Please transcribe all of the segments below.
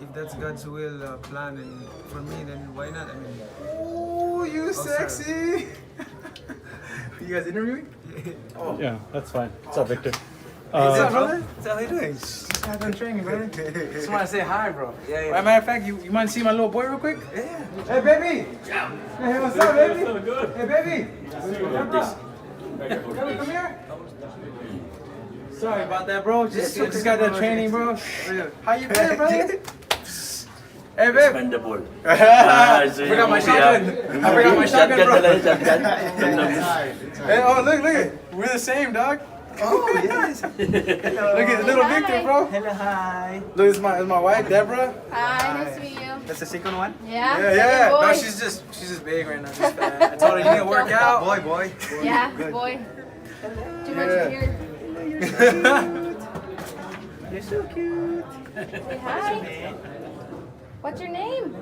if that's God's will plan, and for me, then why not? I mean, Oh, you sexy! You guys interviewing? Oh. Yeah, that's fine. What's up, Victor? What's up, brother? How you doing? Just got done training, brother. Just want to say hi, bro. Yeah. As a matter of fact, you mind seeing my little boy real quick? Yeah. Hey, baby! Hey, what's up, baby? Hey, baby! Come here. Sorry about that, bro. Just got done training, bro. How you been, brother? Hey, babe. Expendable. I forgot my shotgun. I forgot my shotgun, bro. Hey, oh, look. We're the same, dog. Oh, yes. Look at little Victor, bro. hello, hi. Look, it's my wife, Deborah. Hi, nice to meet you. That's the second one. Yeah. Yeah. Boy. No, she's just big right now. She's fat. I told her you need to work out. Boy. Yeah, boy. Too much beard. You're so cute. Say hi. What's your name?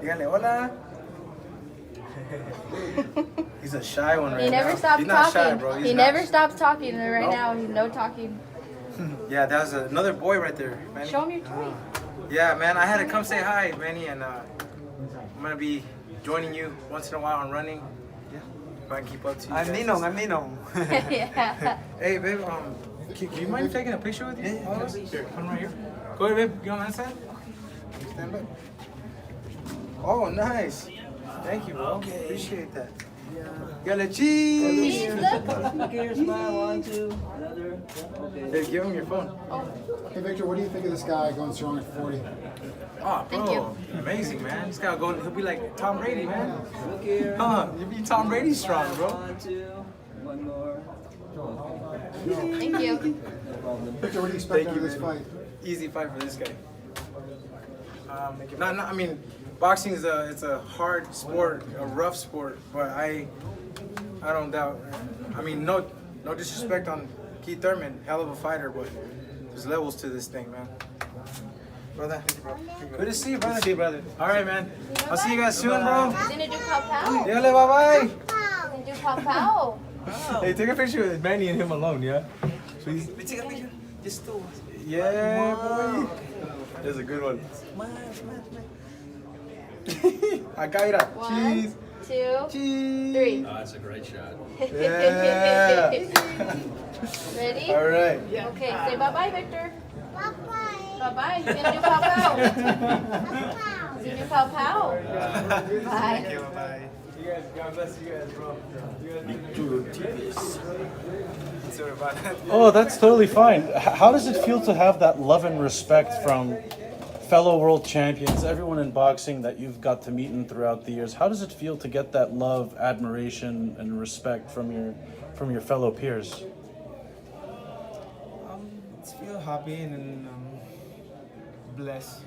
Dígale hola. He's a shy one right He never now. stops He's not talking. shy, bro. He's He not. never stops talking. And right Nope. now, he's no talking. Yeah, that was another boy right there, Manny. Show him your toy. Yeah, man, I had to come say hi, Manny, and I'm gonna be joining you once in a while on running. Yeah, if I can keep up to you. I'm guys. Ninong. Yeah. Hey, babe, can you mind taking a picture with you? Yeah, Here, come right here. Go ahead, babe. Get on that side. Stand back. Oh, nice. Thank you, bro. Appreciate that. Got a cheese. Cheese, look. Here, smile, 1, 2, another. Okay. Hey, give him your phone. Hey Victor, what do you think of this guy going strong at 40? Oh, Thank bro, amazing, man. This guy he'll be like Tom Brady, man. Look here. You'll be Tom Brady strong, bro. 1, 2, one more. Thank you. No problem. Victor, what do you expect Thank out you, of this man. fight? Easy fight for this guy. I mean, boxing is it's a hard sport, a rough sport, but I don't doubt. I mean, no disrespect on Keith Thurman, hell of a fighter, but there's levels to this thing, man. Brother, good to see you, brother. Good to see you, brother. All right, man. I'll see you guys soon, bro. He's gonna do pow pow. Dale, bye-bye. He's gonna do pow pow. Hey, take a picture with Manny and him alone, yeah? Please. We take a picture. Just two. Yeah, boy. That's a good one. I got it. 1, Cheese. 2, Cheese. 3. That's a great shot. Yeah. Ready? All right. Okay, say bye-bye, Victor. Bye-bye. He's gonna do pow pow. He's gonna do pow pow. Bye. Bye. You guys, God bless you guys, bro. Sorry about that. Oh, that's totally fine. How does it feel to have that love and respect from fellow world champions, everyone in boxing that you've got to meet in throughout the years? How does it feel to get that love, admiration, and respect from your fellow peers? It's feel happy and blessed.